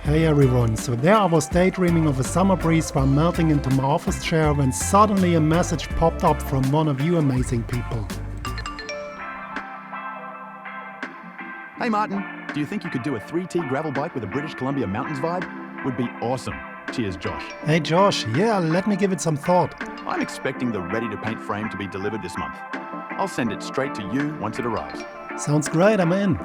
Hey everyone, so there I was daydreaming of a summer breeze while melting into my office chair when suddenly a message popped up from one of you amazing people. Hey Martin, do you think you could do a 3T gravel bike with a British Columbia mountains vibe? Would be awesome. Cheers, Josh. Hey Josh, yeah, let me give it some thought. I'm expecting the ready-to-paint frame to be delivered this month. I'll send it straight to you once it arrives. Sounds great, I'm in.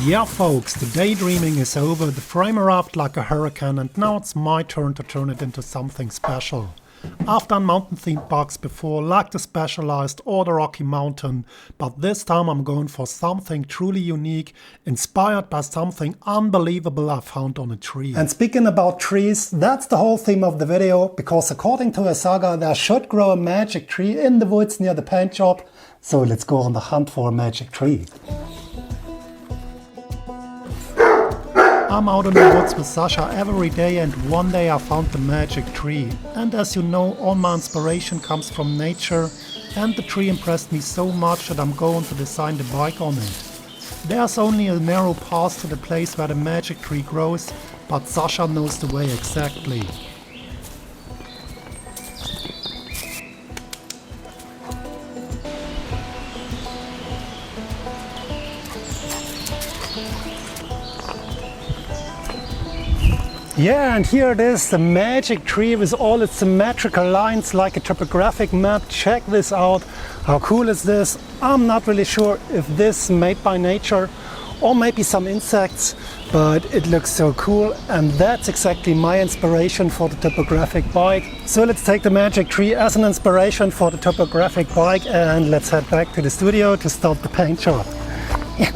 Yeah folks, the daydreaming is over, the frame arrived like a hurricane and now it's my turn to turn it into something special. I've done mountain themed bikes before, like the Specialized or the Rocky Mountain, but this time I'm going for something truly unique, inspired by something unbelievable I found on a tree. And speaking about trees, that's the whole theme of the video, because according to a saga there should grow a magic tree in the woods near the paint shop, so let's go on the hunt for a magic tree. I'm out in the woods with Sasha every day and one day I found the magic tree. And as you know, all my inspiration comes from nature and the tree impressed me so much that I'm going to design the bike on it. There's only a narrow path to the place where the magic tree grows, but Sasha knows the way exactly. Yeah, and here it is, the magic tree with all its symmetrical lines like a topographic map. Check this out. How cool is this? I'm not really sure if this is made by nature or maybe some insects, but it looks so cool and that's exactly my inspiration for the topographic bike. So let's take the magic tree as an inspiration for the topographic bike and let's head back to the studio to start the paint job. Yeah.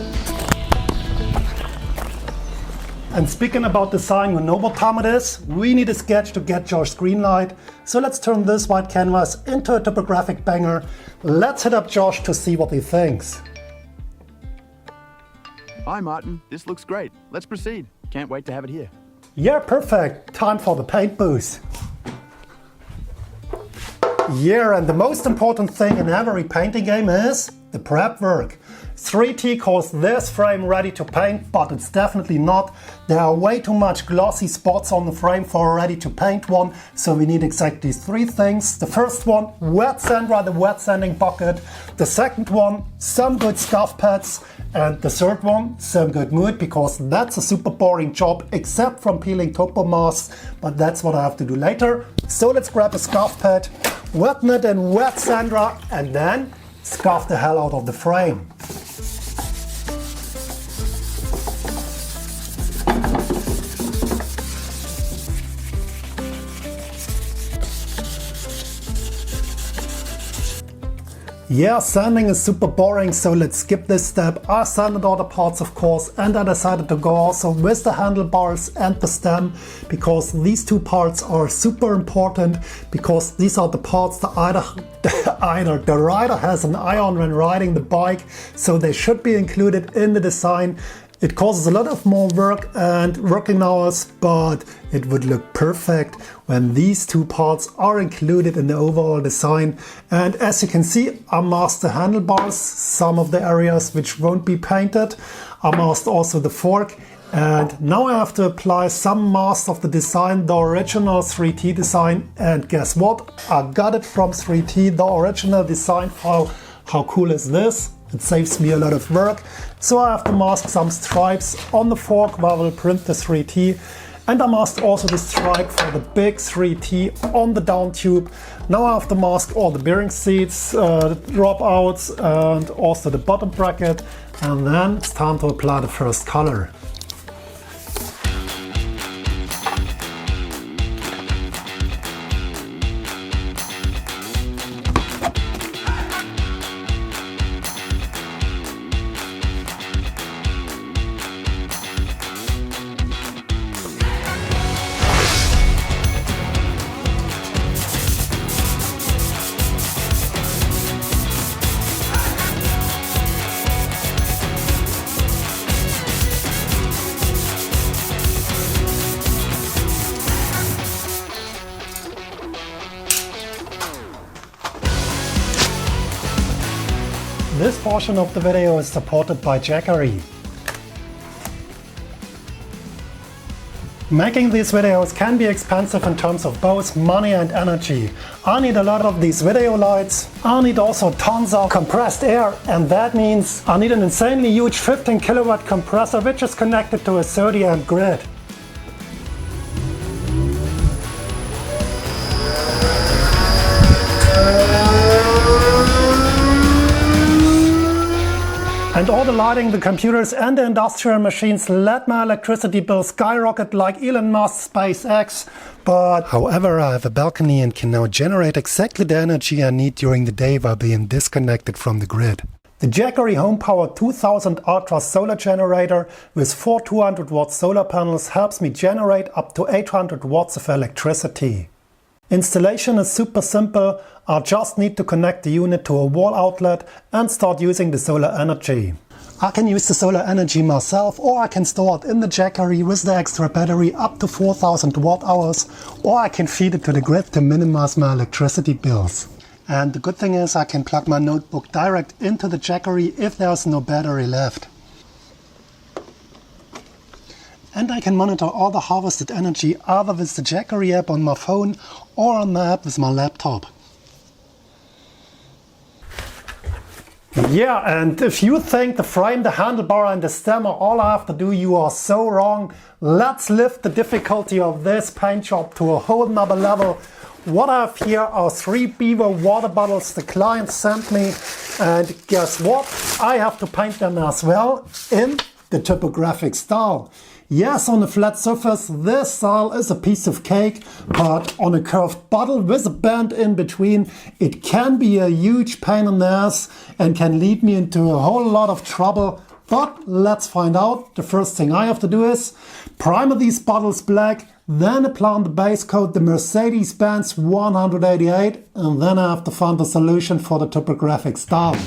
And speaking about design, you know what time it is? We need a sketch to get Josh's green light. So let's turn this white canvas into a topographic banger. Let's hit up Josh to see what he thinks. Hi Martin, this looks great. Let's proceed. Can't wait to have it here. Yeah, perfect. Time for the paint booth. Yeah, and the most important thing in every painting game is the prep work. 3T calls this frame ready to paint, but it's definitely not. There are way too much glossy spots on the frame for a ready to paint one, so we need exactly three things. The first one, wet sandra, the wet sanding bucket. The second one, some good scuff pads. And the third one, some good mood, because that's a super boring job except from peeling topo masks, but that's what I have to do later. So let's grab a scuff pad, wet it in wet sandra, and then scuff the hell out of the frame. Yeah, sanding is super boring, so let's skip this step. I sanded all the parts of course, and I decided to go also with the handlebars and the stem, because these two parts are super important, because these are the parts that either the rider has an eye on when riding the bike, so they should be included in the design. It causes a lot of more work and working hours, but it would look perfect when these two parts are included in the overall design. And as you can see, I masked the handlebars, some of the areas which won't be painted. I masked also the fork. And now I have to apply some mask of the design, the original 3T design. And guess what? I got it from 3T, the original design file. How cool is this? It saves me a lot of work. So I have to mask some stripes on the fork where I will print the 3T. And I masked also the stripe for the big 3T on the down tube. Now I have to mask all the bearing seats, the dropouts, and also the bottom bracket. And then it's time to apply the first color. This portion of the video is supported by Jackery. Making these videos can be expensive in terms of both money and energy. I need a lot of these video lights. I need also tons of compressed air, and that means I need an insanely huge 15 kilowatt compressor which is connected to a 30 amp grid. And all the lighting, the computers and the industrial machines let my electricity bill skyrocket like Elon Musk's SpaceX. But however, I have a balcony and can now generate exactly the energy I need during the day while being disconnected from the grid. The Jackery HomePower 2000 Ultra solar generator with 4 200 watt solar panels helps me generate up to 800 watts of electricity. Installation is super simple. I just need to connect the unit to a wall outlet and start using the solar energy. I can use the solar energy myself, or I can store it in the Jackery with the extra battery up to 4000 watt hours, or I can feed it to the grid to minimize my electricity bills. And the good thing is I can plug my notebook direct into the Jackery if there's no battery left. And I can monitor all the harvested energy either with the Jackery app on my phone or on the app with my laptop. Yeah, and if you think the frame, the handlebar and the stem are all I have to do, you are so wrong. Let's lift the difficulty of this paint job to a whole nother level. What I have here are 3 beaver water bottles the client sent me, and guess what? I have to paint them as well in the Topographic style. Yes, on a flat surface this style is a piece of cake, but on a curved bottle with a bend in between it can be a huge pain in the ass and can lead me into a whole lot of trouble. But let's find out. The first thing I have to do is primer these bottles black, then apply on the base coat the Mercedes-Benz 188, and then I have to find a solution for the Topographic style.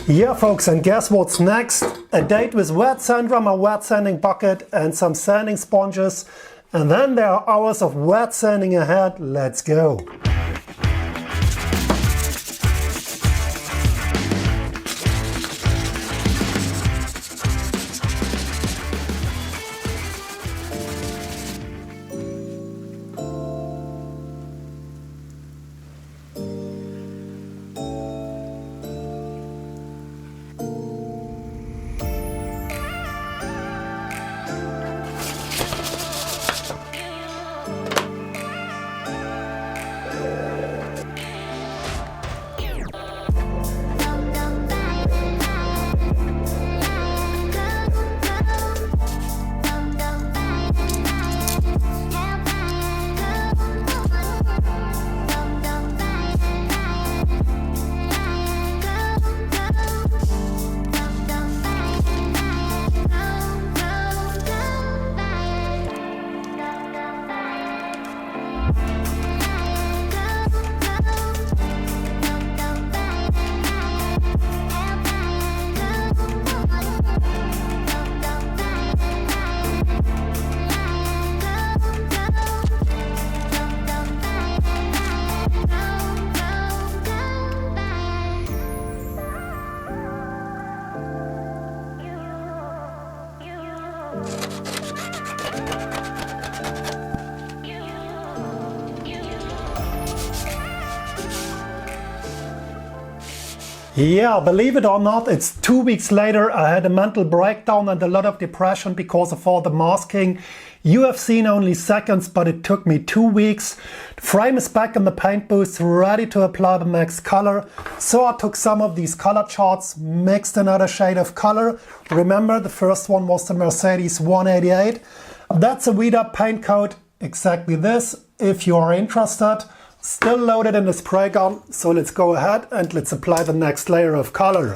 Yeah folks, and guess what's next? A date with wet sander, my wet sanding bucket and some sanding sponges. And then there are hours of wet sanding ahead. Let's go! Yeah, believe it or not, it's 2 weeks later. I had a mental breakdown and a lot of depression because of all the masking. You have seen only seconds, but it took me 2 weeks. The frame is back in the paint booth, ready to apply the next color. So I took some of these color charts, mixed another shade of color. Remember, the first one was the Mercedes 188. That's a Weed-Up paint coat, exactly this, if you are interested. Still loaded in the spray gun, so let's go ahead and let's apply the next layer of color.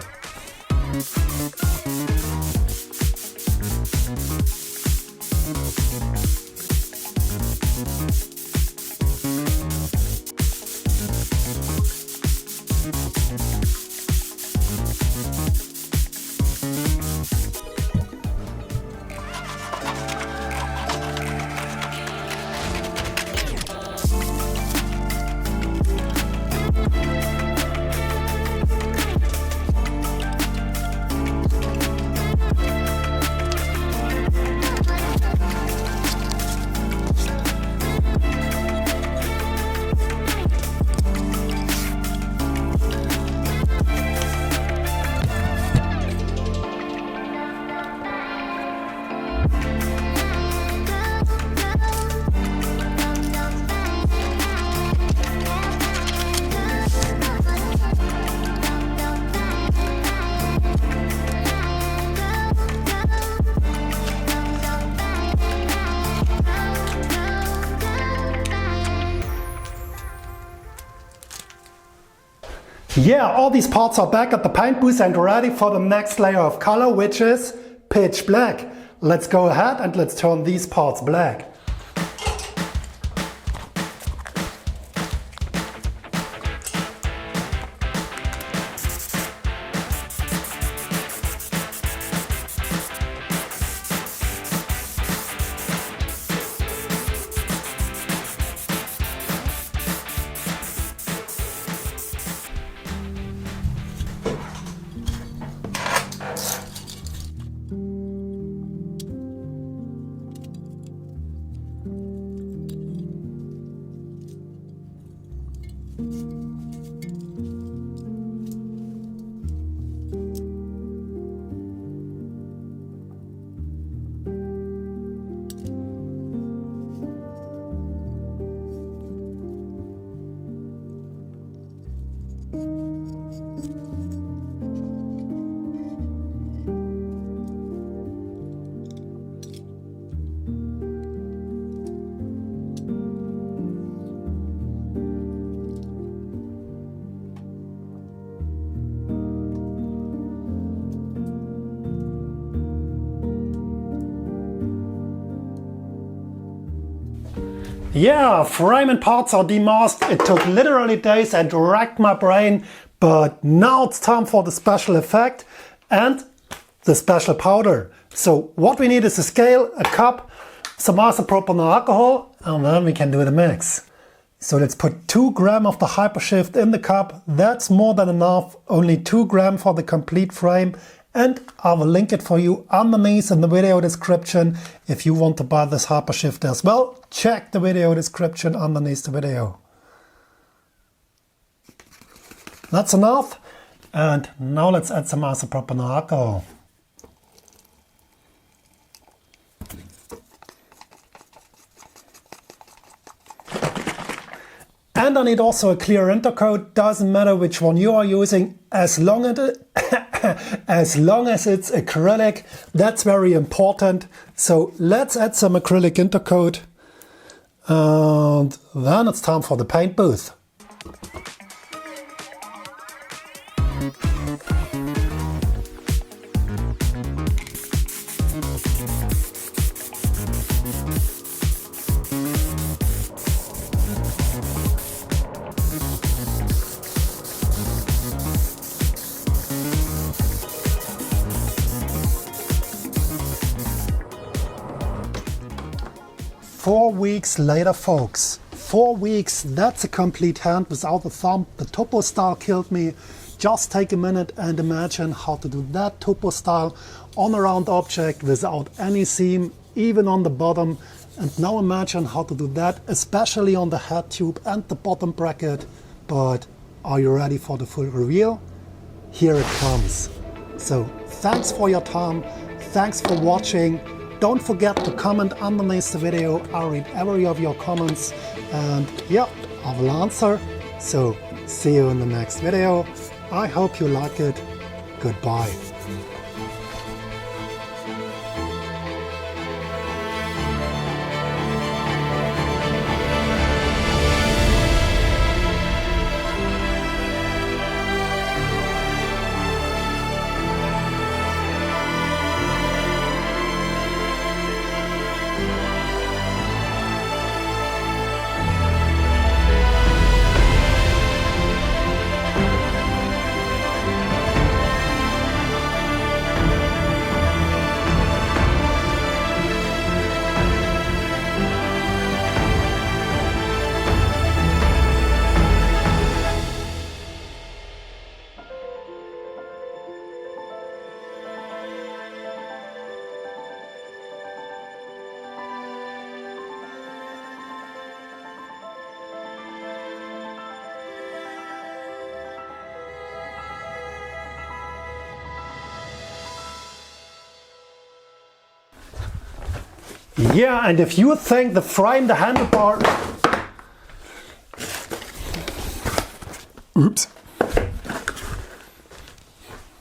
Yeah, all these parts are back at the paint booth and ready for the next layer of color, which is pitch black. Let's go ahead and let's turn these parts black. Yeah, frame and parts are demasked. It took literally days and racked my brain, but now it's time for the special effect and the special powder. So what we need is a scale, a cup, some isopropyl alcohol, and then we can do the mix. So let's put 2 grams of the Hypershift in the cup. That's more than enough, only 2 grams for the complete frame. And I will link it for you underneath in the video description. If you want to buy this Hypershift as well, check the video description underneath the video. That's enough. And now let's add some isopropyl alcohol. And I need also a clear intercoat. Doesn't matter which one you are using, as long as it's acrylic. That's very important. So let's add some acrylic intercoat. And then it's time for the paint booth. Four weeks later, folks. 4 weeks, that's a complete hand without a thumb. The topo style killed me. Just take a minute and imagine how to do that topo style on a round object without any seam, even on the bottom. And now imagine how to do that, especially on the head tube and the bottom bracket. But are you ready for the full reveal? Here it comes. So thanks for your time. Thanks for watching. Don't forget to comment underneath the video. I'll read every of your comments and yeah, I will answer. So see you in the next video. I hope you like it. Goodbye. Yeah, and if you think the frame, the handlebar... Oops.